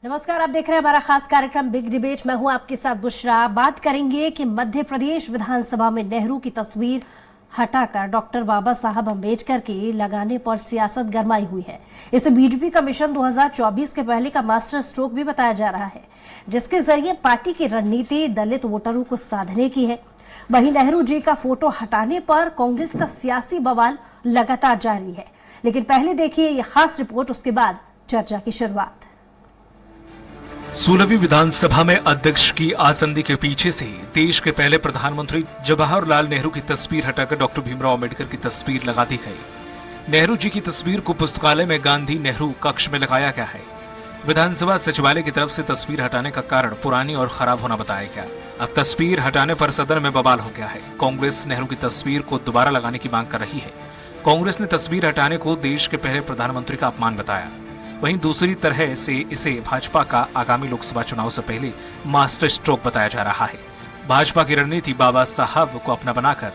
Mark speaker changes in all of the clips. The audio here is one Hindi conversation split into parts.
Speaker 1: नमस्कार, आप देख रहे हैं हमारा खास कार्यक्रम बिग डिबेट। मैं हूं आपके साथ बुशरा। बात करेंगे कि मध्य प्रदेश विधानसभा में नेहरू की तस्वीर हटाकर डॉक्टर बाबा साहब अम्बेडकर के लगाने पर सियासत गरमाई हुई है। इसे बीजेपी का मिशन 2024 के पहले का मास्टर स्ट्रोक भी बताया जा रहा है, जिसके जरिए पार्टी की रणनीति दलित वोटरों को साधने की है। वहीं नेहरू जी का फोटो हटाने पर कांग्रेस का सियासी बवाल लगातार जारी है। लेकिन पहले देखिए ये खास रिपोर्ट, उसके बाद चर्चा की शुरुआत।
Speaker 2: 16वीं विधानसभा में अध्यक्ष की आसंदी के पीछे से देश के पहले प्रधानमंत्री जवाहरलाल नेहरू की तस्वीर हटाकर डॉक्टर भीमराव अंबेडकर की तस्वीर लगा दी गई। नेहरू जी की तस्वीर को पुस्तकालय में गांधी नेहरू कक्ष में लगाया गया है। विधानसभा सचिवालय की तरफ से तस्वीर हटाने का कारण पुरानी और खराब होना बताया गया। अब तस्वीर हटाने पर सदन में बवाल हो गया है। कांग्रेस नेहरू की तस्वीर को दोबारा लगाने की मांग कर रही है। कांग्रेस ने तस्वीर हटाने को देश के पहले प्रधानमंत्री का अपमान बताया। वहीं दूसरी तरह से इसे भाजपा का आगामी लोकसभा चुनाव से पहले मास्टर स्ट्रोक बताया जा रहा है। भाजपा की रणनीति बाबा साहब को अपना बनाकर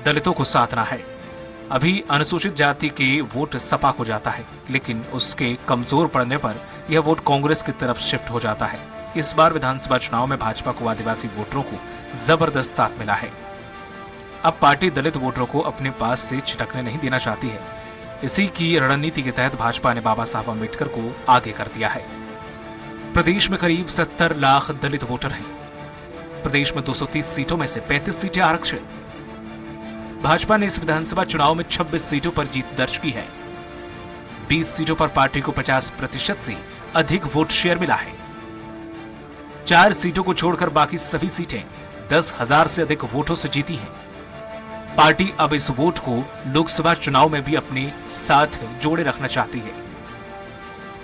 Speaker 2: दलितों को साधना है। अभी अनुसूचित जाति के वोट सपा को जाता है, लेकिन उसके कमजोर पड़ने पर यह वोट कांग्रेस की तरफ शिफ्ट हो जाता है। इस बार विधानसभा चुनाव में भाजपा को आदिवासी वोटरों को जबरदस्त साथ मिला है। अब पार्टी दलित वोटरों को अपने पास से छिटकने नहीं देना चाहती है। इसी की रणनीति के तहत भाजपा ने बाबा साहब अम्बेडकर को आगे कर दिया है। प्रदेश में करीब 70 लाख दलित वोटर हैं। प्रदेश में 230 सीटों में से 35 सीटें आरक्षित। भाजपा ने इस विधानसभा चुनाव में 26 सीटों पर जीत दर्ज की है। 20 सीटों पर पार्टी को 50% से अधिक वोट शेयर मिला है। 4 सीटों को छोड़कर बाकी सभी सीटें 10,000 से अधिक वोटों से जीती हैं। पार्टी अब इस वोट को लोकसभा चुनाव में भी अपने साथ जोड़े रखना चाहती है,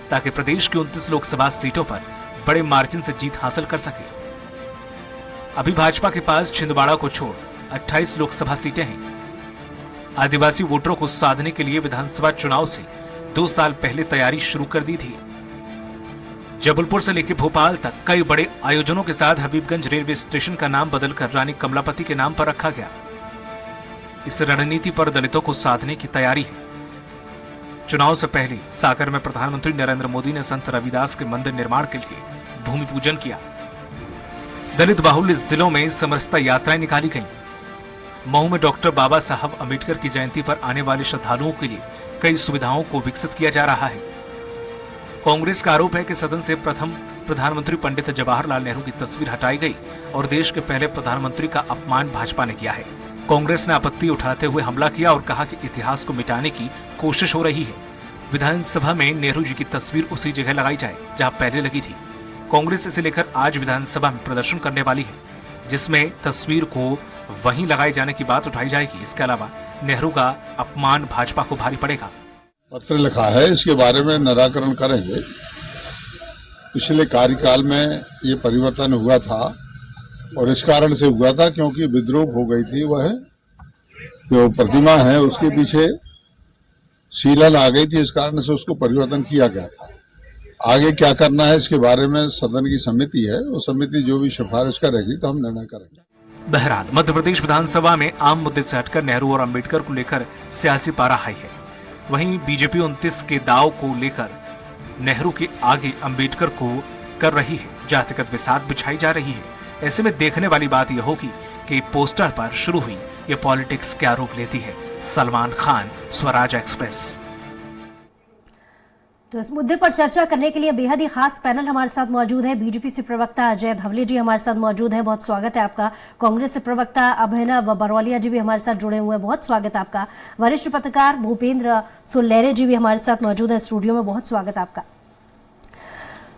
Speaker 2: ताकि प्रदेश की 29 लोकसभा सीटों पर बड़े मार्जिन से जीत हासिल कर सके। अभी भाजपा के पास छिंदवाड़ा को छोड़ 28 लोकसभा सीटें हैं। आदिवासी वोटरों को साधने के लिए विधानसभा चुनाव से 2 साल पहले तैयारी शुरू कर दी थी। जबलपुर से लेकर भोपाल तक कई बड़े आयोजनों के साथ हबीबगंज रेलवे स्टेशन का नाम बदलकर रानी कमलापति के नाम पर रखा गया। इस रणनीति पर दलितों को साधने की तैयारी है। चुनाव से पहले सागर में प्रधानमंत्री नरेंद्र मोदी ने संत रविदास के मंदिर निर्माण के लिए भूमि पूजन किया। दलित बाहुल्य जिलों में समरसता यात्राएं निकाली गईं। मऊ में डॉक्टर बाबा साहब अम्बेडकर की जयंती पर आने वाले श्रद्धालुओं के लिए कई सुविधाओं को विकसित किया जा रहा है। कांग्रेस का आरोप है कि सदन से प्रथम प्रधानमंत्री पंडित जवाहरलाल नेहरू की तस्वीर हटाई गई और देश के पहले प्रधानमंत्री का अपमान भाजपा ने किया है। कांग्रेस ने आपत्ति उठाते हुए हमला किया और कहा कि इतिहास को मिटाने की कोशिश हो रही है। विधानसभा में नेहरू जी की तस्वीर उसी जगह लगाई जाए जहां पहले लगी थी। कांग्रेस इसे लेकर आज विधानसभा में प्रदर्शन करने वाली है, जिसमें तस्वीर को वहीं लगाए जाने की बात उठाई जाएगी। इसके अलावा नेहरू का अपमान भाजपा को भारी पड़ेगा।
Speaker 3: पत्र लिखा है, इसके बारे में निराकरण करेंगे। पिछले कार्यकाल में ये परिवर्तन हुआ था और इस कारण से हुआ था क्योंकि विद्रोह हो गई थी। वह जो प्रतिमा है उसके पीछे सीलन आ गई थी, इस कारण से उसको परिवर्तन किया गया था। आगे क्या करना है इसके बारे में सदन की समिति है, वो समिति जो भी सिफारिश करेगी तो हम निर्णय करेंगे।
Speaker 2: बहरहाल मध्य प्रदेश विधानसभा में आम मुद्दे से हटकर नेहरू और अंबेडकर को लेकर सियासी पारा हाई है। वहीं बीजेपी 29 के दाव को लेकर नेहरू के आगे अंबेडकर को कर रही है। जातिगत विसात बिछाई जा रही है। ऐसे में देखने वाली बात यह होगी कि पोस्टर पर शुरू हुई ये पॉलिटिक्स क्या रूप लेती है। सलमान खान, स्वराज एक्सप्रेस।
Speaker 1: तो इस मुद्दे पर चर्चा करने के लिए बेहद ही खास पैनल हमारे साथ मौजूद है। बीजेपी से प्रवक्ता अजय धवले जी हमारे साथ मौजूद हैं, बहुत स्वागत है आपका। कांग्रेस से प्रवक्ता अभिनव बरवालिया जी भी हमारे साथ जुड़े हुए हैं, बहुत स्वागत है आपका। वरिष्ठ पत्रकार भूपेंद्र सुल्लेरे जी भी हमारे साथ मौजूद है स्टूडियो में, बहुत स्वागत है आपका।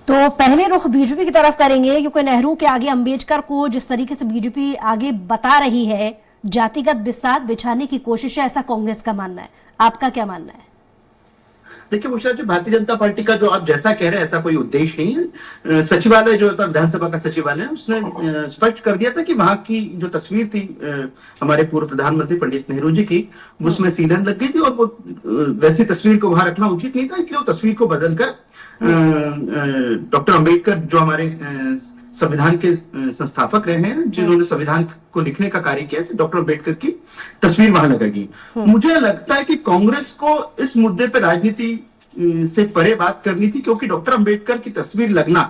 Speaker 1: तो पहले रुख बीजेपी की तरफ करेंगे, क्योंकि नेहरू के आगे अंबेडकर को जिस तरीके से बीजेपी आगे बता रही है, जातिगत विसात बिछाने की कोशिश है, ऐसा कांग्रेस का मानना है। आपका क्या मानना है?
Speaker 4: देखिए मुशा जी, भारतीय जनता पार्टी का जो आप जैसा कह रहे हैं ऐसा कोई उद्देश्य नहीं है। सचिवालय जो था, विधानसभा का सचिवालय, उसने स्पष्ट कर दिया था कि वहां की जो तस्वीर थी हमारे पूर्व प्रधानमंत्री पंडित नेहरू जी की, उसमें सीलन लग गई थी और वो वैसी तस्वीर को वहां रखना उचित नहीं था। इसलिए वो तस्वीर को बदलकर डॉक्टर अंबेडकर जो हमारे संविधान के संस्थापक रहे हैं, जिन्होंने संविधान को लिखने का कार्य किया, डॉक्टर अंबेडकर की तस्वीर वहां लगेगी। मुझे लगता है कि कांग्रेस को इस मुद्दे पर राजनीति से परे बात करनी थी, क्योंकि डॉक्टर अंबेडकर की तस्वीर लगना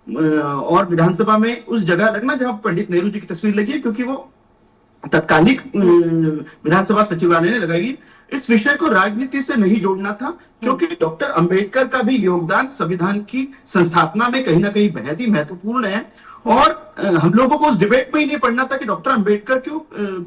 Speaker 4: और विधानसभा में उस जगह लगना जहां पंडित नेहरू जी की तस्वीर लगी है, क्योंकि वो तत्कालिक विधानसभा सचिवालय ने लगाई। इस विषय को राजनीति से नहीं जोड़ना था, क्योंकि डॉक्टर अंबेडकर का भी योगदान संविधान की संस्थापना में कहीं ना कहीं बेहद ही महत्वपूर्ण है। और हम लोगों को उस डिबेट में ही नहीं पढ़ना था कि डॉक्टर अंबेडकर क्यों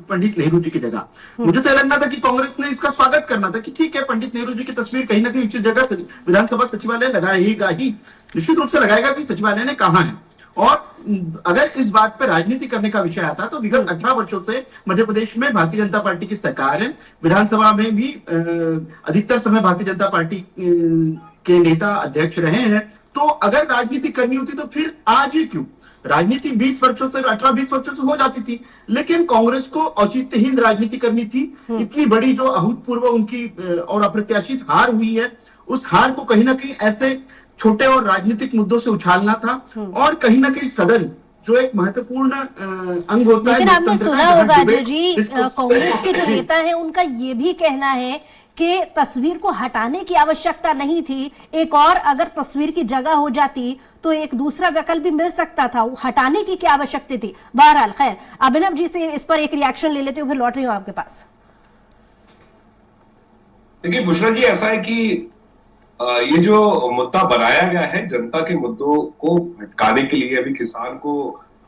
Speaker 4: पंडित नेहरू जी की जगह। मुझे तो लगना था कि कांग्रेस ने इसका स्वागत करना था कि ठीक है, पंडित नेहरू जी की तस्वीर कहीं ना कहीं उचित जगह विधानसभा सचिवालय लगाएगा ही, निश्चित रूप से लगाएगा कि सचिवालय ने कहा है। और अगर इस बात पर राजनीति करने का विषय आता तो विगत 18 वर्षों से मध्य प्रदेश में भारतीय जनता पार्टी की सरकार है, विधानसभा में भी अधिकतर समय भारतीय जनता पार्टी के नेता अध्यक्ष रहे हैं। तो अगर राजनीति करनी होती तो फिर आज ही क्यों? राजनीति 20 वर्षों से 18-20 वर्षों से हो जाती थी, लेकिन कांग्रेस को औचित्यहीन राजनीति करनी थी। इतनी बड़ी जो अभूतपूर्व उनकी और अप्रत्याशित हार हुई है, उस हार को कहीं ना कहीं ऐसे छोटे और राजनीतिक मुद्दों से उछालना था। और कहीं ना कहीं सदन जो एक महत्वपूर्ण अंग होता है,
Speaker 1: लेकिन आपने सुना होगा अजय जी, कांग्रेस के जो नेता हैं उनका ये भी कहना है कि तस्वीर को हटाने की आवश्यकता नहीं थी, एक और अगर तस्वीर की जगह हो जाती तो एक दूसरा विकल्प भी मिल सकता था, हटाने की क्या आवश्यकता थी। बहरहाल खैर, अभिनव जी से इस पर एक रिएक्शन ले लेते हो, फिर लौट रही हूं आपके पास।
Speaker 5: देखिए बुशरा जी, ऐसा है कि ये जो मुद्दा बनाया गया है जनता के मुद्दों को हटकाने के लिए, अभी किसान को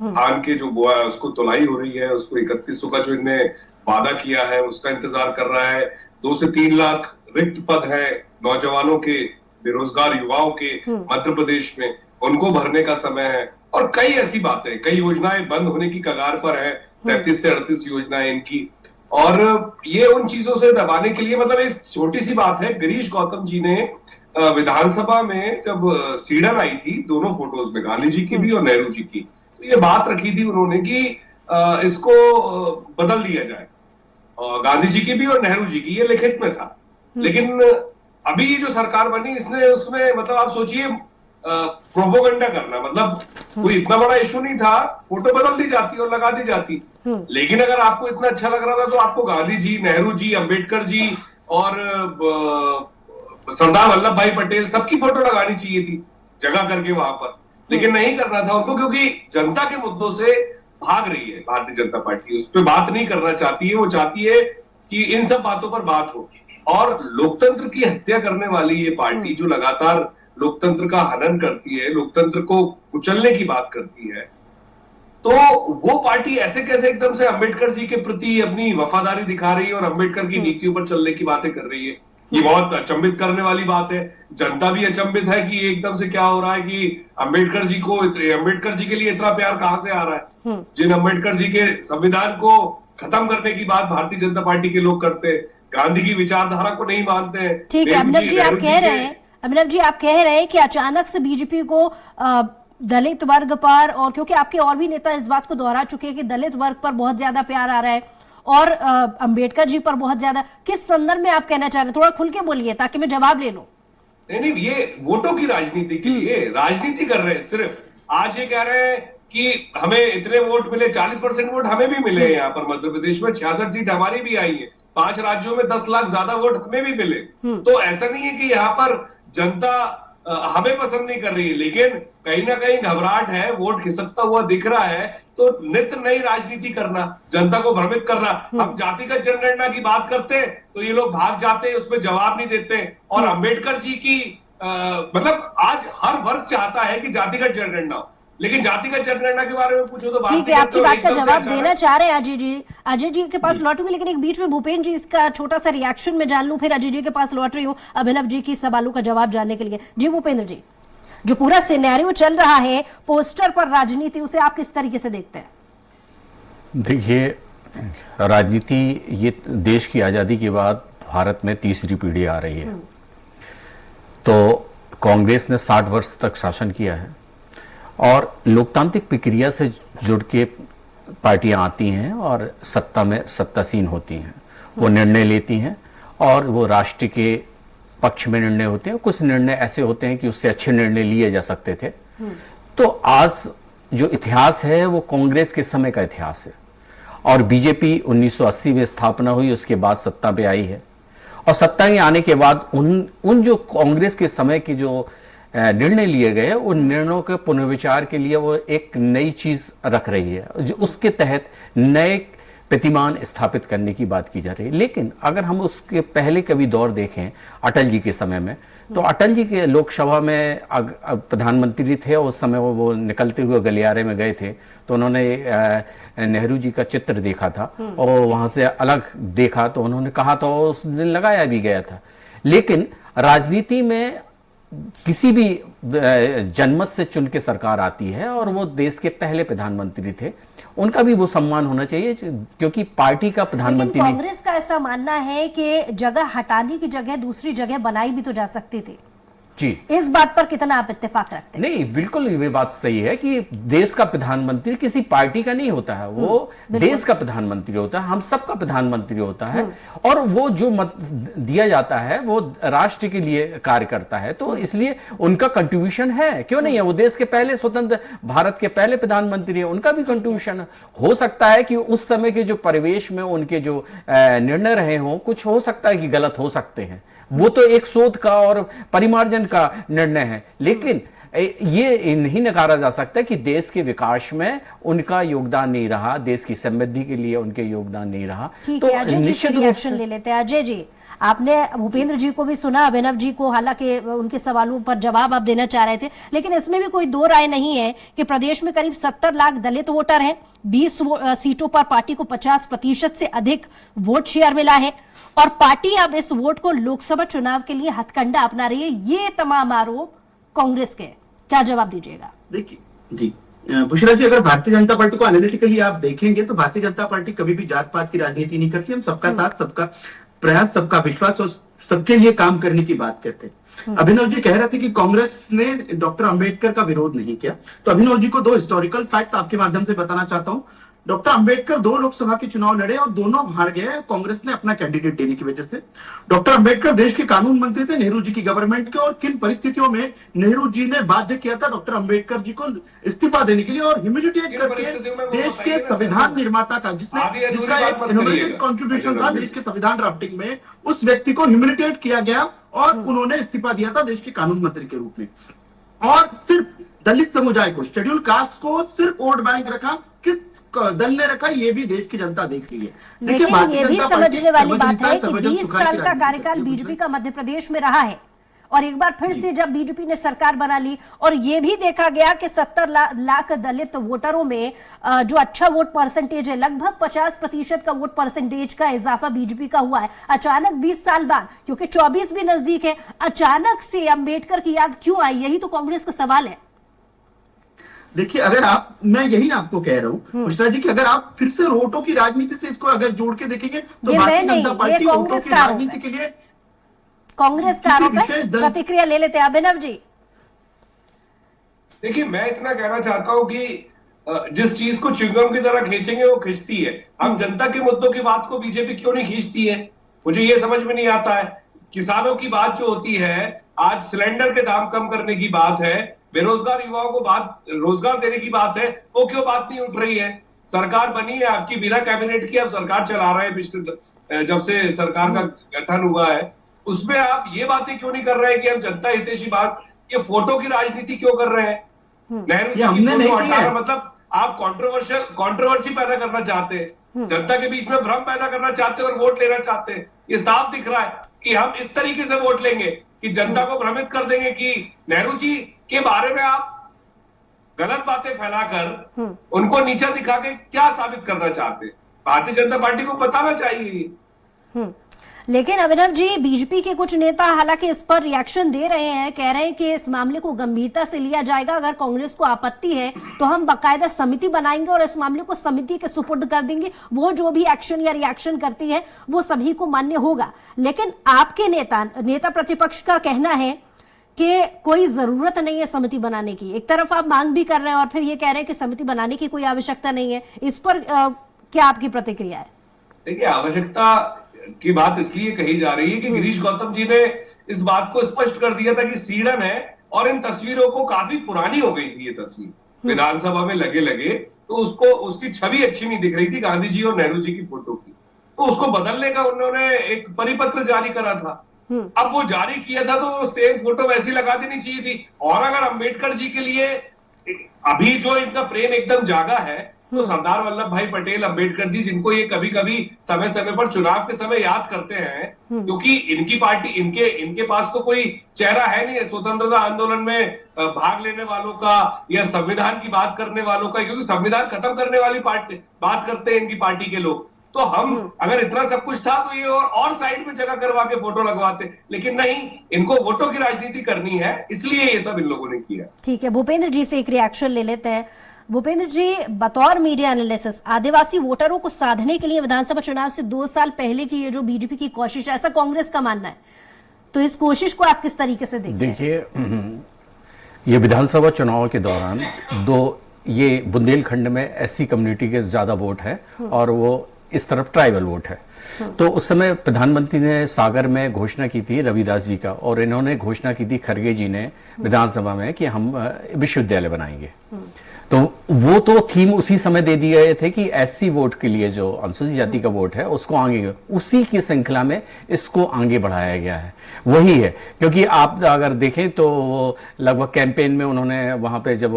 Speaker 5: धान के जो बोआ है उसको तुलाई हो रही है, उसको 3100 का जो इनने वादा किया है उसका इंतजार कर रहा है। 2 से 3 लाख रिक्त पद है नौजवानों के, बेरोजगार युवाओं के मध्य प्रदेश में, उनको भरने का समय है। और कई ऐसी बातें, कई योजनाएं बंद होने की कगार पर है, 37 से 38 योजनाएं इनकी। और ये उन चीजों से दबाने के लिए, मतलब एक छोटी सी बात है, गिरीश गौतम जी ने विधानसभा में जब सीडन आई थी दोनों फोटोज में, गांधी जी की भी और नेहरू जी की, तो ये बात रखी थी उन्होंने कि इसको बदल दिया जाए, गांधी जी की भी और नेहरू जी की, ये लिखित में था। लेकिन अभी जो सरकार बनी इसने उसमें, मतलब आप सोचिए, प्रोपोगंडा करना, मतलब कोई इतना बड़ा इशू नहीं था, फोटो बदल दी जाती और लगा दी जाती। लेकिन अगर आपको इतना अच्छा लग रहा था तो आपको गांधी जी, नेहरू जी, अंबेडकर जी और सरदार वल्लभ भाई पटेल सबकी फोटो लगानी चाहिए थी जगह करके वहां पर, लेकिन नहीं करना था उनको, क्योंकि जनता के मुद्दों से भाग रही है भारतीय जनता पार्टी, उस पर बात नहीं करना चाहती है। वो चाहती है कि इन सब बातों पर बात हो। और लोकतंत्र की हत्या करने वाली ये पार्टी जो लगातार लोकतंत्र का हनन करती है, लोकतंत्र को कुचलने की बात करती है, तो वो पार्टी ऐसे कैसे एकदम से अंबेडकर जी के प्रति अपनी वफादारी दिखा रही है और अंबेडकर की नीतियों पर चलने की बातें कर रही है। ये बहुत अचंभित करने वाली बात है। जनता भी अचंभित है कि एकदम से क्या हो रहा है कि अंबेडकर जी के लिए इतना प्यार कहां से आ रहा है। जिन अंबेडकर जी के संविधान को खत्म करने की बात भारतीय जनता पार्टी के लोग करते हैं, गांधी की विचारधारा को नहीं मानते हैं।
Speaker 1: ठीक है अभिनव जी, आप कह रहे हैं कि अचानक से बीजेपी को दलित वर्ग पर, और क्योंकि आपके और भी नेता इस बात को दोहरा चुके हैं कि दलित वर्ग पर बहुत ज्यादा प्यार आ रहा है और अंबेडकर जी पर बहुत ज्यादा, किस संदर्भ में आप कहना चाह रहे हैं? थोड़ा खुल के बोलिए ताकि मैं जवाब ले लूं।
Speaker 5: नहीं, ये वोटों की राजनीति के लिए राजनीति कर रहे हैं। सिर्फ आज ये कह रहे हैं कि हमें इतने वोट मिले, 40% वोट हमें भी मिले यहाँ पर मध्य प्रदेश में, 66 सीट हमारी भी आई है, 5 राज्यों में 10 लाख ज्यादा वोट हमें भी मिले। तो ऐसा नहीं है कि यहाँ पर जनता हमें पसंद नहीं कर रही है, लेकिन कहीं ना कहीं घबराहट है, वोट खिसकता हुआ दिख रहा है। तो नित्य नई राजनीति करना, जनता को भ्रमित करना। हम जातिगत जनगणना की बात करते तो ये लोग भाग जाते, उसमें जवाब नहीं देते। और अंबेडकर जी की मतलब आज हर वर्ग चाहता है कि जातिगत जनगणना हो, लेकिन जातिगत जनगणना के बारे में पूछो तो
Speaker 1: ठीक है, आपकी बात का जवाब देना चाह रहे हैं अजय जी के पास लौटूंगी, लेकिन एक बीच में भूपेंद्र जी इसका छोटा सा रिएक्शन में जान लूं, फिर अजय जी के पास लौट रही हूँ अभिनव जी की सवालों का जवाब जानने के लिए। जी भूपेंद्र जी, जो पूरा सिनेरियो चल रहा है पोस्टर पर राजनीति, उसे आप किस तरीके से देखते हैं?
Speaker 6: देखिए, राजनीति ये देश की आज़ादी के बाद भारत में तीसरी पीढ़ी आ रही है। तो कांग्रेस ने 60 वर्ष तक शासन किया है और लोकतांत्रिक प्रक्रिया से जुड़ के पार्टियां आती हैं और सत्ता में सत्तासीन होती हैं, वो निर्णय लेती हैं और वो राष्ट्र के पक्ष में निर्णय होते हैं। कुछ निर्णय ऐसे होते हैं कि उससे अच्छे निर्णय लिए जा सकते थे। तो आज जो इतिहास है वो कांग्रेस के समय का इतिहास है और बीजेपी 1980 में स्थापना हुई, उसके बाद सत्ता पे आई है और सत्ता में आने के बाद उन जो कांग्रेस के समय की जो निर्णय लिए गए उन निर्णयों के पुनर्विचार के लिए वो एक नई चीज रख रही है, उसके तहत नए प्रतिमान स्थापित करने की बात की जा रही है। लेकिन अगर हम उसके पहले कभी दौर देखें अटल जी के समय में, तो अटल जी के लोकसभा में प्रधानमंत्री थे, उस समय वो निकलते हुए गलियारे में गए थे तो उन्होंने नेहरू जी का चित्र देखा था और वहां से अलग देखा तो उन्होंने कहा तो उस दिन लगाया भी गया था। लेकिन राजनीति में किसी भी जनमत से चुन के सरकार आती है और वो देश के पहले प्रधानमंत्री थे, उनका भी वो सम्मान होना चाहिए क्योंकि पार्टी का प्रधानमंत्री नहीं।
Speaker 1: कांग्रेस का ऐसा मानना है कि जगह हटाने की जगह दूसरी जगह बनाई भी तो जा सकती थी
Speaker 6: जी।
Speaker 1: इस बात पर कितना आप इत्तेफाक रखते हैं?
Speaker 6: नहीं, बिल्कुल ये बात सही है कि देश का प्रधानमंत्री किसी पार्टी का नहीं होता है, वो देश का प्रधानमंत्री होता है, हम सबका प्रधानमंत्री होता है और वो जो मत दिया जाता है वो राष्ट्र के लिए कार्य करता है, तो इसलिए उनका कंट्रीब्यूशन है, क्यों नहीं है। वो देश के पहले स्वतंत्र भारत के पहले प्रधानमंत्री है, उनका भी कंट्रीब्यूशन हो सकता है कि उस समय के जो परिवेश में उनके जो निर्णय रहे हों, कुछ हो सकता है कि गलत हो सकते हैं, वो तो एक शोध का और परिमार्जन का निर्णय है। लेकिन ये नहीं नकारा जा सकता कि देश के विकास में उनका योगदान नहीं रहा, देश की समृद्धि के लिए उनके योगदान नहीं रहा।
Speaker 1: ठीक
Speaker 6: तो
Speaker 1: है, अजय जी से रिएक्शन ले लेते हैं। अजय जी, आपने भूपेंद्र जी को भी सुना, अभिनव जी को, हालांकि उनके सवालों पर जवाब आप देना चाह रहे थे, लेकिन इसमें भी कोई दो राय नहीं है कि प्रदेश में करीब 70 लाख दलित वोटर हैं, 20 सीटों पर पार्टी को 50% से अधिक वोट शेयर मिला है और पार्टी अब इस वोट को लोकसभा चुनाव के लिए हथकंडा अपना रही है। ये तमाम आरोप कांग्रेस के, क्या जवाब दीजिएगा?
Speaker 4: देखिए जी, बुशरा जी, अगर भारतीय जनता पार्टी को एनालिटिकली आप देखेंगे तो भारतीय जनता पार्टी कभी भी जात पात की राजनीति नहीं करती। हम सबका साथ, सबका प्रयास, सबका विश्वास और सबके लिए काम करने की बात करते हैं। अभिनव जी कह रहे थे कि कांग्रेस ने डॉक्टर अंबेडकर का विरोध नहीं किया, तो अभिनव जी को दो हिस्टोरिकल फैक्ट्स आपके माध्यम से बताना चाहता हूं। डॉक्टर अंबेडकर 2 लोकसभा के चुनाव लड़े और दोनों हार गए कांग्रेस ने अपना कैंडिडेट देने की वजह से। डॉक्टर अंबेडकर देश के कानून मंत्री थे नेहरू जी की गवर्नमेंट के, और किन परिस्थितियों में नेहरू जी ने बाध्य किया था डॉक्टर अंबेडकर जी को इस्तीफा देने के लिए और ह्यूमिलिटेट करके देश के संविधान निर्माता का, जिसका एक इनोवेटिव कंट्रीब्यूशन था देश के संविधान ड्राफ्टिंग में, उस व्यक्ति को ह्यूमिलिटेट किया गया और उन्होंने इस्तीफा दिया था देश के कानून मंत्री के रूप में। और सिर्फ दलित समुदाय को, शेड्यूल कास्ट को सिर्फ वोट बैंक रखा, किस दल ने रखा, ये भी देश की जनता देख रही है।
Speaker 1: लेकिन ये भी समझने वाली बात है कि 20 साल का कार्यकाल बीजेपी का मध्य प्रदेश में रहा है और एक बार फिर से जब बीजेपी ने सरकार बना ली और ये भी देखा गया कि 70 लाख दलित वोटरों में जो अच्छा वोट परसेंटेज है, लगभग 50% का वोट परसेंटेज का इजाफा बीजेपी का हुआ है। अचानक 20 साल बाद, क्योंकि 24 भी नजदीक है, अचानक से अंबेडकर की याद क्यों आई? यही तो कांग्रेस का सवाल है।
Speaker 4: देखिए, अगर आप, मैं यही आपको कह रहा हूँ पुष्टा जी, कि अगर आप फिर से वोटों की राजनीति से इसको अगर जोड़ के देखेंगे तो भारतीय जनता पार्टी वोटों की राजनीति के लिए
Speaker 1: कांग्रेस का आरोप है। प्रतिक्रिया ले लेते हैं अभिनव जी।
Speaker 5: देखिए, मैं इतना कहना चाहता हूं कि जिस चीज को च्युइंगम की तरह खींचेंगे वो खींचती है। हम जनता के मुद्दों की बात को बीजेपी क्यों नहीं खींचती है, मुझे ये समझ में नहीं आता है। किसानों की बात जो होती है, आज सिलेंडर के दाम कम करने की बात है, बेरोजगार युवाओं को बात रोजगार देने की बात है, वो क्यों बात नहीं उठ रही है? सरकार बनी है आपकी बिना कैबिनेट की, आप सरकार चला रहे हैं पिछले जब से सरकार का गठन हुआ है, उसमें आप ये बातें क्यों नहीं कर रहे हैं कि हम जनता हितैषी बात, ये फोटो की राजनीति क्यों कर रहे हैं? नेहरू जी की फोटो हटाना मतलब आप कंट्रोवर्सी पैदा करना चाहते हैं, जनता के बीच में भ्रम पैदा करना चाहते हैं और वोट लेना चाहते हैं। ये साफ दिख रहा है कि हम इस तरीके से वोट लेंगे कि जनता को भ्रमित कर देंगे कि नेहरू जी के बारे में आप गलत बातें फैलाकर उनको नीचा दिखा के क्या साबित करना चाहते हैं। भारतीय जनता पार्टी को बताना चाहिए।
Speaker 1: लेकिन अभिनव जी, बीजेपी के कुछ नेता हालांकि इस पर रिएक्शन दे रहे हैं, कह रहे हैं कि इस मामले को गंभीरता से लिया जाएगा, अगर कांग्रेस को आपत्ति है तो हम बाकायदा समिति बनाएंगे और इस मामले को समिति के सुपुर्द कर देंगे, वो जो भी एक्शन या रिएक्शन करती है वो सभी को मान्य होगा। लेकिन आपके नेता प्रतिपक्ष का कहना है कि कोई जरूरत नहीं है समिति बनाने की। एक तरफ आप मांग भी कर रहे हैं और फिर ये कह रहे हैं कि समिति बनाने की कोई आवश्यकता नहीं है। इस पर क्या आपकी प्रतिक्रिया है?
Speaker 5: देखिए, आवश्यकता की बात इसलिए कही जा रही है कि गिरीश गौतम जी ने इस बात को स्पष्ट कर दिया था कि सीड़न है और इन तस्वीरों को काफी पुरानी हो गई थी। ये तस्वीर विधानसभा में लगे तो उसको उसकी छवि अच्छी नहीं दिख रही थी गांधी जी और नेहरू जी की फोटो की। तो उसको बदलने का उन्होंने एक परिपत्र जारी करा था। अब वो जारी किया था तो सेम फोटो वैसी लगा देनी चाहिए थी। और अगर अंबेडकर जी के लिए अभी जो इनका प्रेम एकदम जागा है, तो सरदार वल्लभ भाई पटेल अंबेडकर जी, जिनको ये कभी कभी समय समय पर चुनाव के समय याद करते हैं, क्योंकि इनकी पार्टी, इनके पास तो कोई चेहरा है नहीं है स्वतंत्रता आंदोलन में भाग लेने वालों का या संविधान की बात करने वालों का, क्योंकि संविधान खत्म करने वाली पार्टी बात करते हैं इनकी पार्टी के लोग। तो हम अगर इतना सब कुछ था तो ये और साइड में जगह करवा के फोटो लगवाते, लेकिन नहीं, इनको वोटों की राजनीति करनी है, इसलिए ये सब इन लोगों ने किया।
Speaker 1: ठीक है, भूपेंद्र जी से एक रिएक्शन ले लेते हैं। भूपेंद्र जी, बतौर मीडिया एनालिसिस, आदिवासी वोटरों को साधने के लिए विधानसभा चुनाव से 2 साल पहले की ये जो बीजेपी की कोशिश है, ऐसा कांग्रेस का मानना है, तो इस कोशिश को आप किस तरीके से देखते हैं?
Speaker 6: देखिए, ये विधानसभा चुनाव के दौरान ये बुंदेलखंड में एससी कम्युनिटी के ज्यादा वोट है और वो इस तरफ ट्राइबल वोट है। तो उस समय प्रधानमंत्री ने सागर में घोषणा की थी रविदास जी का, और इन्होंने घोषणा की थी खड़गे जी ने विधानसभा में कि हम विश्वविद्यालय बनाएंगे। तो वो तो थीम उसी समय दे दिए गए थे कि एससी वोट के लिए जो अनुसूचित जाति का वोट है उसको आगे, उसी की श्रृंखला में इसको आगे बढ़ाया गया है। वही है, क्योंकि आप अगर देखें तो लगभग कैंपेन में उन्होंने वहां पे जब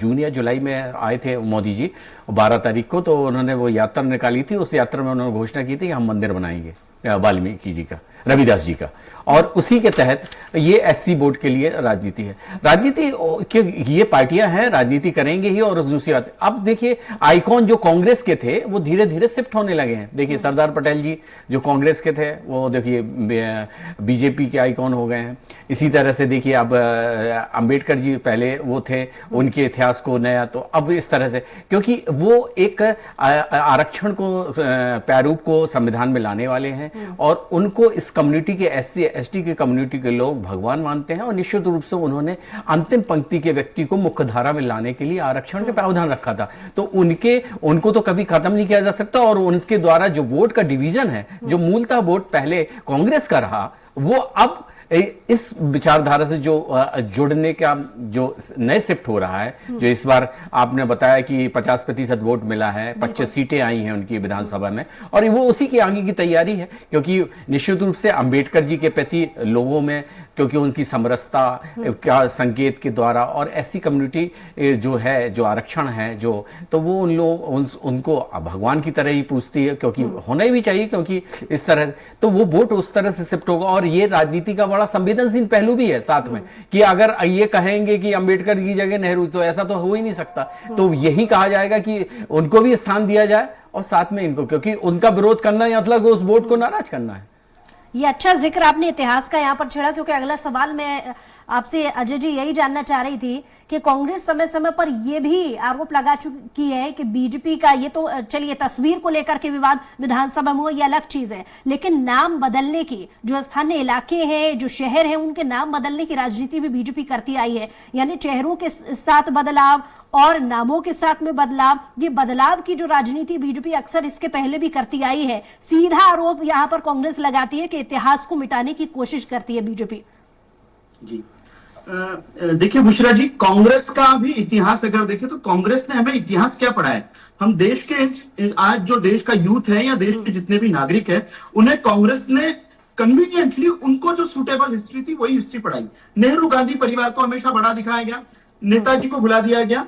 Speaker 6: जून या जुलाई में आए थे मोदी जी 12 तारीख को, तो उन्होंने वो यात्रा निकाली थी। उस यात्रा में उन्होंने घोषणा की थी कि हम मंदिर बनाएंगे वाल्मीकि जी का, रविदास जी का, और उसी के तहत ये एससी वोट के लिए राजनीति है। राजनीति कि ये पार्टियां हैं, राजनीति करेंगे ही। और दूसरी बात, अब देखिए आइकॉन जो कांग्रेस के थे वो धीरे धीरे शिफ्ट होने लगे हैं। देखिए सरदार पटेल जी जो कांग्रेस के थे वो देखिए बीजेपी के आइकॉन हो गए हैं। इसी तरह से देखिए अब अंबेडकर जी पहले वो थे, उनके इतिहास को नया, तो अब इस तरह से, क्योंकि वो एक आरक्षण को प्रारूप को संविधान में लाने वाले हैं और उनको इस कम्युनिटी के एससी एसटी के कम्युनिटी के लोग भगवान मानते हैं। और निश्चित रूप से उन्होंने अंतिम पंक्ति के व्यक्ति को मुख्य धारा में लाने के लिए आरक्षण के प्रावधान रखा था। तो उनको तो कभी खत्म नहीं किया जा सकता। और उनके द्वारा जो वोट का डिवीजन है, जो मूलतः वोट पहले कांग्रेस का रहा, वो अब इस विचारधारा से जो जुड़ने का जो नए शिफ्ट हो रहा है, जो इस बार आपने बताया कि 50% वोट मिला है, 25 सीटें आई हैं उनकी विधानसभा में, और वो उसी के आगे की तैयारी है। क्योंकि निश्चित रूप से अंबेडकर जी के प्रति लोगों में, क्योंकि उनकी समरसता का संकेत के द्वारा, और ऐसी कम्युनिटी जो है, जो आरक्षण है, जो तो वो उनको भगवान की तरह ही पूछती है, क्योंकि होना ही भी चाहिए, क्योंकि इस तरह तो वो वोट उस तरह से शिफ्ट होगा। और ये राजनीति का बड़ा संवेदनशील पहलू भी है साथ में, कि अगर ये कहेंगे कि अंबेडकर की जगह नेहरू, तो ऐसा तो हो ही नहीं सकता। तो यही कहा जाएगा कि उनको भी स्थान दिया जाए और साथ में इनको, क्योंकि उनका विरोध करना या मतलब उस वोट को नाराज करना है।
Speaker 1: ये अच्छा जिक्र आपने इतिहास का यहाँ पर छेड़ा, क्योंकि अगला सवाल मैं आपसे अजय जी यही जानना चाह रही थी कि कांग्रेस समय समय पर ये भी आरोप लगा चुकी है कि बीजेपी का, ये तो चलिए तस्वीर को लेकर के विवाद विधानसभा में हो, ये अलग चीज है, लेकिन नाम बदलने की, जो स्थानीय इलाके हैं, जो शहर है, उनके नाम बदलने की राजनीति भी बीजेपी करती आई है। यानी चेहरों के साथ बदलाव और नामों के साथ में बदलाव, ये बदलाव की जो राजनीति बीजेपी अक्सर इसके पहले भी करती आई है। सीधा आरोप यहाँ पर कांग्रेस लगाती है कि इतिहास को मिटाने की कोशिश करती है बीजेपी।
Speaker 4: जी देखिए बुशरा जी, कांग्रेस का भी इतिहास अगर देखें तो कांग्रेस ने हमें इतिहास क्या पढ़ाया। हम देश के, आज जो देश का यूथ है या देश के जितने भी नागरिक है, उन्हें कांग्रेस ने कन्वीनियंटली, उनको जो सूटेबल हिस्ट्री थी वही हिस्ट्री पढ़ाई। नेहरू गांधी परिवार को हमेशा बड़ा दिखाया गया, नेताजी को भुला दिया गया,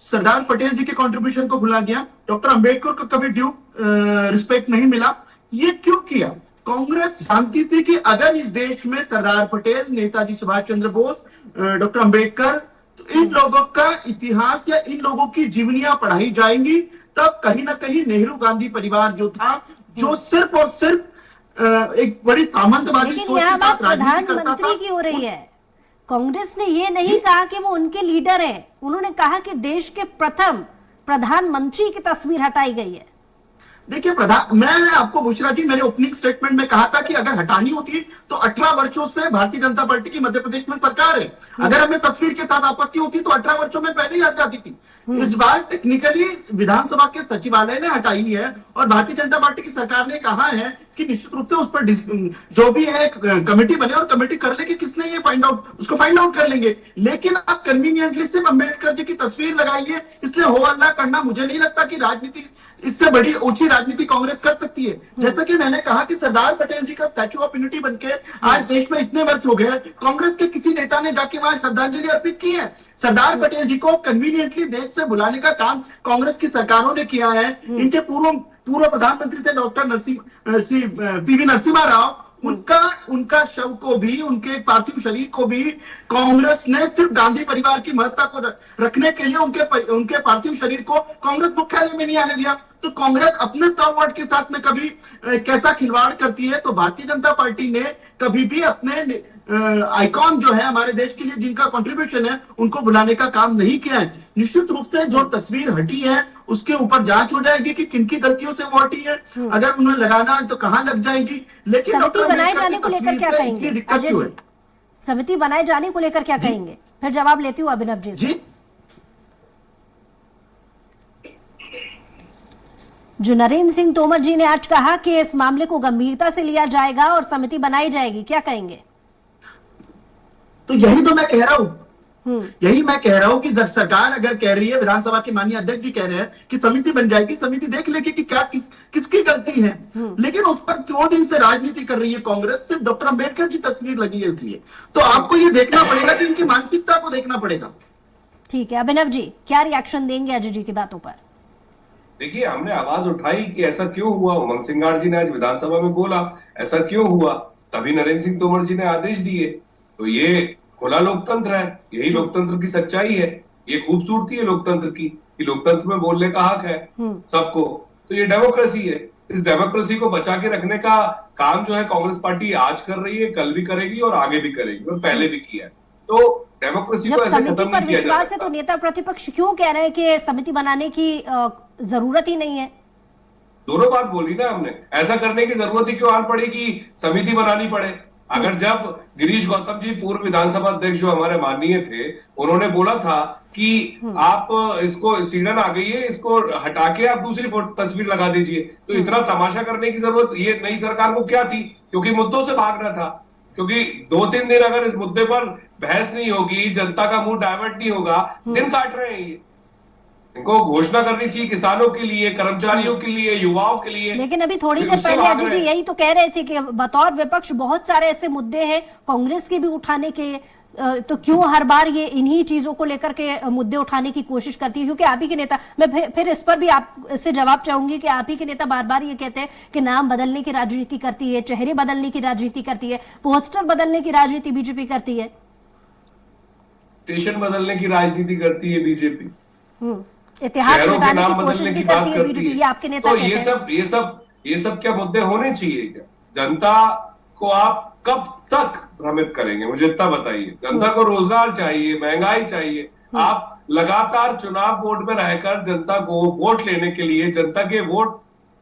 Speaker 4: सरदार पटेल जी के कंट्रीब्यूशन को भुला गया, डॉक्टर अंबेडकर को कभी ड्यू रिस्पेक्ट नहीं मिला। ये क्यों किया? कांग्रेस जानती थी कि अगर इस देश में सरदार पटेल, नेताजी सुभाष चंद्र बोस, डॉक्टर अंबेडकर, तो इन लोगों का इतिहास या इन लोगों की जीवनियां पढ़ाई जाएंगी, तब कहीं ना कहीं नेहरू गांधी परिवार जो था, जो सिर्फ और सिर्फ एक बड़ी सामंतवादी सोच के साथ राजनीति करता था।
Speaker 1: प्रधानमंत्री की हो रही है, कांग्रेस ने ये नहीं कहा कि वो उनके लीडर हैं, उन्होंने कहा कि देश के प्रथम प्रधानमंत्री की तस्वीर हटाई गई है।
Speaker 4: देखिए मैं आपको बुशरा जी, मैंने ओपनिंग स्टेटमेंट में कहा था कि अगर हटानी होती तो 18 वर्षों से भारतीय जनता पार्टी की मध्य प्रदेश में सरकार है। अगर हमें तस्वीर के साथ आपत्ति होती तो 18 वर्षों में पहले ही हट जाती थी। इस बार टेक्निकली विधानसभा के सचिवालय ने हटाई है और भारतीय जनता पार्टी की सरकार ने कहा है कि निश्चित रूप से उस पर जो भी है कमेटी बने और कमेटी कर लेगी किसने ये उसको फाइंड आउट कर लेंगे। लेकिन आप कन्वीनियंटली सिर्फ अम्बेडकर जी की तस्वीर लगाइए, इसलिए हो हल्ला करना, मुझे नहीं लगता कि राजनीति इससे बड़ी ऊंची राजनीति कांग्रेस कर सकती है। जैसा कि मैंने कहा कि सरदार पटेल जी का स्टैच्यू ऑफ यूनिटी बनके आज देश में इतने वर्ष हो गए, कांग्रेस के किसी नेता ने जाके वहां श्रद्धांजलि अर्पित की है? सरदार पटेल जी को कन्वीनियंटली देश से बुलाने का काम कांग्रेस की सरकारों ने किया है। इनके पूर्व प्रधानमंत्री थे डॉक्टर पीवी नरसिम्हा राव, उनका शव को भी, उनके पार्थिव शरीर को भी कांग्रेस ने सिर्फ गांधी परिवार की महत्ता को रखने के लिए उनके पार्थिव शरीर को कांग्रेस मुख्यालय में नहीं आने दिया। तो कांग्रेस अपने स्टॉलवर्ड के साथ में कभी कैसा खिलवाड़ करती है, तो भारतीय जनता पार्टी ने कभी भी अपने आइकॉन जो है हमारे देश के लिए जिनका कंट्रीब्यूशन है उनको बुलाने का काम नहीं किया है। निश्चित रूप से जो तस्वीर हटी है उसके ऊपर जांच हो जाएगी कि किनकी गलतियों से वो हटी है, अगर उन्हें लगाना है तो कहां लग जाएगी। लेकिन
Speaker 1: समिति बनाए जाने को लेकर क्या कहेंगे अजय जी? समिति बनाए जाने को लेकर क्या कहेंगे? फिर जवाब लेती हूँ अभिनव जी से। जो नरेंद्र सिंह तोमर जी ने आज कहा कि इस मामले को गंभीरता से लिया जाएगा और समिति बनाई जाएगी, क्या कहेंगे?
Speaker 4: तो यही तो मैं कह रहा हूं कि सरकार अगर कह रही है, विधानसभा के माननीय अध्यक्ष जी कह रहे हैं कि समिति बन जाएगी, समिति देख लेगी कि क्या किसकी गलती है। लेकिन उस पर 2 दिन से राजनीति कर रही है कांग्रेस, सिर्फ डॉक्टर अंबेडकर की तस्वीर लगी है इसलिए। तो आपको ये देखना पड़ेगा कि इनकी मानसिकता को देखना पड़ेगा।
Speaker 1: ठीक है, अभिनव जी क्या रिएक्शन देंगे अजय जी की बातों पर?
Speaker 5: देखिए, हमने आवाज उठाई कि ऐसा क्यों हुआ, उमंग सिंगार जी ने आज विधानसभा में बोला ऐसा क्यों हुआ, तभी नरेंद्र सिंह तोमर जी ने आदेश दिए। तो ये खुला लोकतंत्र है, यही लोकतंत्र की सच्चाई है, ये खूबसूरती है लोकतंत्र की कि लोकतंत्र में बोलने का हक है सबको। तो ये डेमोक्रेसी है, इस डेमोक्रेसी को बचा के रखने का काम जो है कांग्रेस पार्टी आज कर रही है, कल भी करेगी और आगे भी करेगी और पहले भी किया है। तो डेमोक्रेसी को ऐसे खत्म नहीं किया जा सकता।
Speaker 1: जब समिति पर विश्वास है तो नेता प्रतिपक्ष क्यों कह रहे हैं कि समिति बनाने की जरूरत ही नहीं है?
Speaker 5: दोनों बात बोली ना हमने, ऐसा करने की जरूरत ही क्यों आन पड़ी कि समिति बनानी पड़े। अगर जब गिरीश गौतम जी पूर्व विधानसभा अध्यक्ष जो हमारे माननीय थे, उन्होंने बोला था कि आप इसको सीढ़न आ गई है, इसको हटा के आप दूसरी तस्वीर लगा दीजिए, तो इतना तमाशा करने की जरूरत ये नई सरकार को क्या थी? क्योंकि मुद्दों से भागना था, क्योंकि 2-3 दिन अगर इस मुद्दे पर बहस नहीं होगी, जनता का मुंह डाइवर्ट नहीं होगा, दिन काट रहे हैं ये। इनको घोषणा करनी चाहिए किसानों के लिए, कर्मचारियों के लिए, युवाओं के लिए।
Speaker 1: लेकिन अभी थोड़ी देर पहले अजय जी यही तो कह रहे थे कि बतौर विपक्ष बहुत सारे ऐसे मुद्दे हैं कांग्रेस के भी उठाने के, तो क्यों हर बार ये इन्हीं चीजों को लेकर के मुद्दे उठाने की कोशिश करती है? क्योंकि आप ही के नेता, मैं फिर इस पर भी आपसे जवाब चाहूंगी कि आप ही के नेता बार बार ये कहते हैं कि नाम बदलने की राजनीति करती है, चेहरे बदलने की राजनीति करती है, पोस्टर बदलने की राजनीति बीजेपी करती है,
Speaker 5: स्टेशन बदलने की राजनीति करती है बीजेपी,
Speaker 1: इतिहास मिटाने की कोशिश भी करती है बीजेपी, ये आपके नेता
Speaker 5: कहते हैं। ये सब क्या मुद्दे होने चाहिए क्या? जनता को आप कब तक भ्रमित करेंगे, मुझे इतना बताइए। जनता को रोजगार चाहिए, महंगाई चाहिए। आप लगातार चुनाव बोर्ड में रहकर जनता को वोट लेने के लिए, जनता के वोट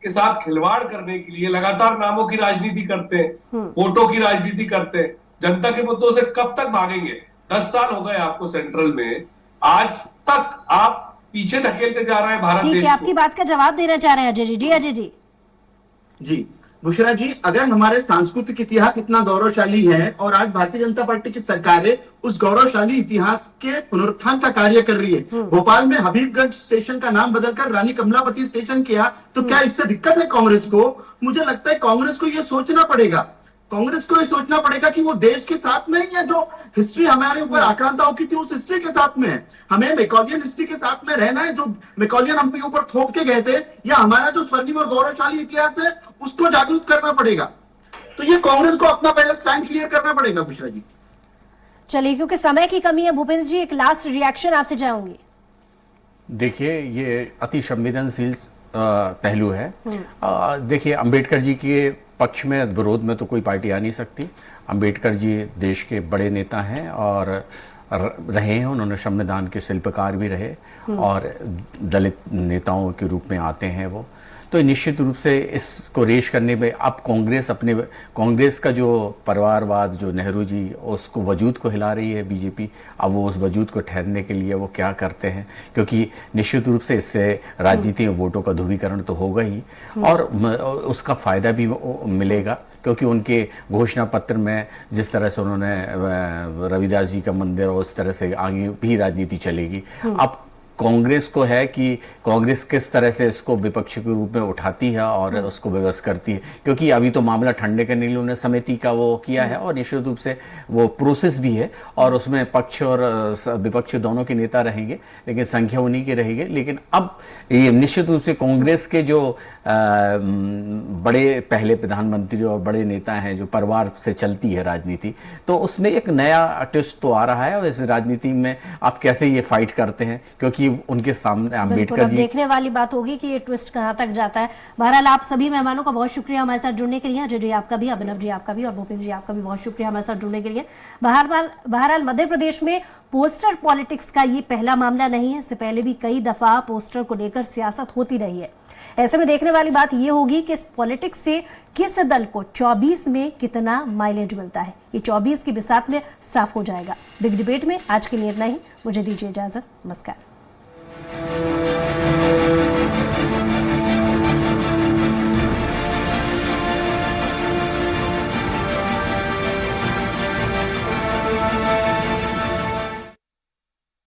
Speaker 5: के साथ खिलवाड़ करने के लिए लगातार नामों की राजनीति करते हैं, फोटो की राजनीति करते हैं। जनता के मुद्दों से कब तक भागेंगे? 10 साल हो गए आपको सेंट्रल में, आज तक आप पीछे धकेलते जा रहे हैं भारत देश को।
Speaker 1: ठीक है, आपकी बात का जवाब देना चाह रहे हैं अजय जी। जी अजय जी।
Speaker 4: जी बुशरा जी, अगर हमारे सांस्कृतिक इतिहास इतना गौरवशाली है और आज भारतीय जनता पार्टी की सरकारें उस गौरवशाली इतिहास के पुनरुत्थान का कार्य कर रही है, भोपाल में हबीबगंज स्टेशन का नाम बदलकर रानी कमलापति स्टेशन किया, तो क्या इससे दिक्कत है कांग्रेस को? मुझे लगता है कांग्रेस को यह सोचना पड़ेगा, कि वो देश के साथ में या जो हिस्ट्री हमारे ऊपर आक्रांताओं की थी उस हिस्ट्री के साथ में है। हमें मैकॉलियन हिस्ट्री के साथ में रहना है, जो मैकॉलियन हम पे ऊपर थोप के गए थे, या हमारा जो स्वर्णिम और गौरवशाली इतिहास है उसको जागरूक करना पड़ेगा। तो ये कांग्रेस को अपना पहले स्टैंड क्लियर करना पड़ेगा बुशरा जी।
Speaker 1: चलिए, क्योंकि समय की कमी है, भूपेंद्र जी एक लास्ट रिएक्शन आपसे चाहूंगी।
Speaker 6: देखिए, ये अति संवेदनशील पहलू है। देखिए, अंबेडकर जी के पक्ष में, विरोध में तो कोई पार्टी आ नहीं सकती। अंबेडकर जी देश के बड़े नेता हैं और रहे हैं, उन्होंने संविधान के शिल्पकार भी रहे और दलित नेताओं के रूप में आते हैं वो। तो निश्चित रूप से इसको रेश करने में अब कांग्रेस का जो परिवारवाद जो नेहरू जी उसको वजूद को हिला रही है बीजेपी, अब वो उस वजूद को ठहरने के लिए वो क्या करते हैं, क्योंकि निश्चित रूप से इससे राजनीति में वोटों का ध्रुवीकरण तो होगा ही और उसका फायदा भी मिलेगा, क्योंकि उनके घोषणा पत्र में जिस तरह से उन्होंने रविदास जी का मंदिर और उस तरह से आगे भी राजनीति चलेगी। अब कांग्रेस को है कि कांग्रेस किस तरह से इसको विपक्ष के रूप में उठाती है और उसको विवश करती है, क्योंकि अभी तो मामला ठंडे करने के लिए उन्होंने समिति का वो किया है और निश्चित रूप से वो प्रोसेस भी है और उसमें पक्ष और विपक्ष दोनों के नेता रहेंगे, लेकिन संख्या उन्हीं की रहेगी। लेकिन अब ये निश्चित रूप से कांग्रेस के जो बड़े पहले प्रधानमंत्री और बड़े नेता हैं, जो परिवार से चलती है राजनीति, तो उसमें एक नया ट्विस्ट तो आ रहा है और इस राजनीति में आप कैसे ये फाइट करते हैं, क्योंकि उनके सामने अम्बेडकर जी।
Speaker 1: देखने वाली बात होगी कि ये ट्विस्ट कहां तक जाता है। बहरहाल आप सभी मेहमानों का बहुत शुक्रिया हमारे साथ जुड़ने के लिए। अजय जी आपका भी, अभिनव जी आपका भी और भूपेंद्र जी आपका भी बहुत शुक्रिया हमारे साथ जुड़ने के लिए। बहरहाल मध्य प्रदेश में पोस्टर पॉलिटिक्स का ये पहला मामला नहीं है, इससे पहले भी कई दफा पोस्टर को लेकर सियासत होती रही है। ऐसे में देखने वाली बात यह होगी कि इस पॉलिटिक्स से किस दल को 24 में कितना माइलेज मिलता है, ये 24 की बिसात में साफ हो जाएगा। बिग डिबेट में आज के लिए इतना ही, मुझे दीजिए इजाजत, नमस्कार।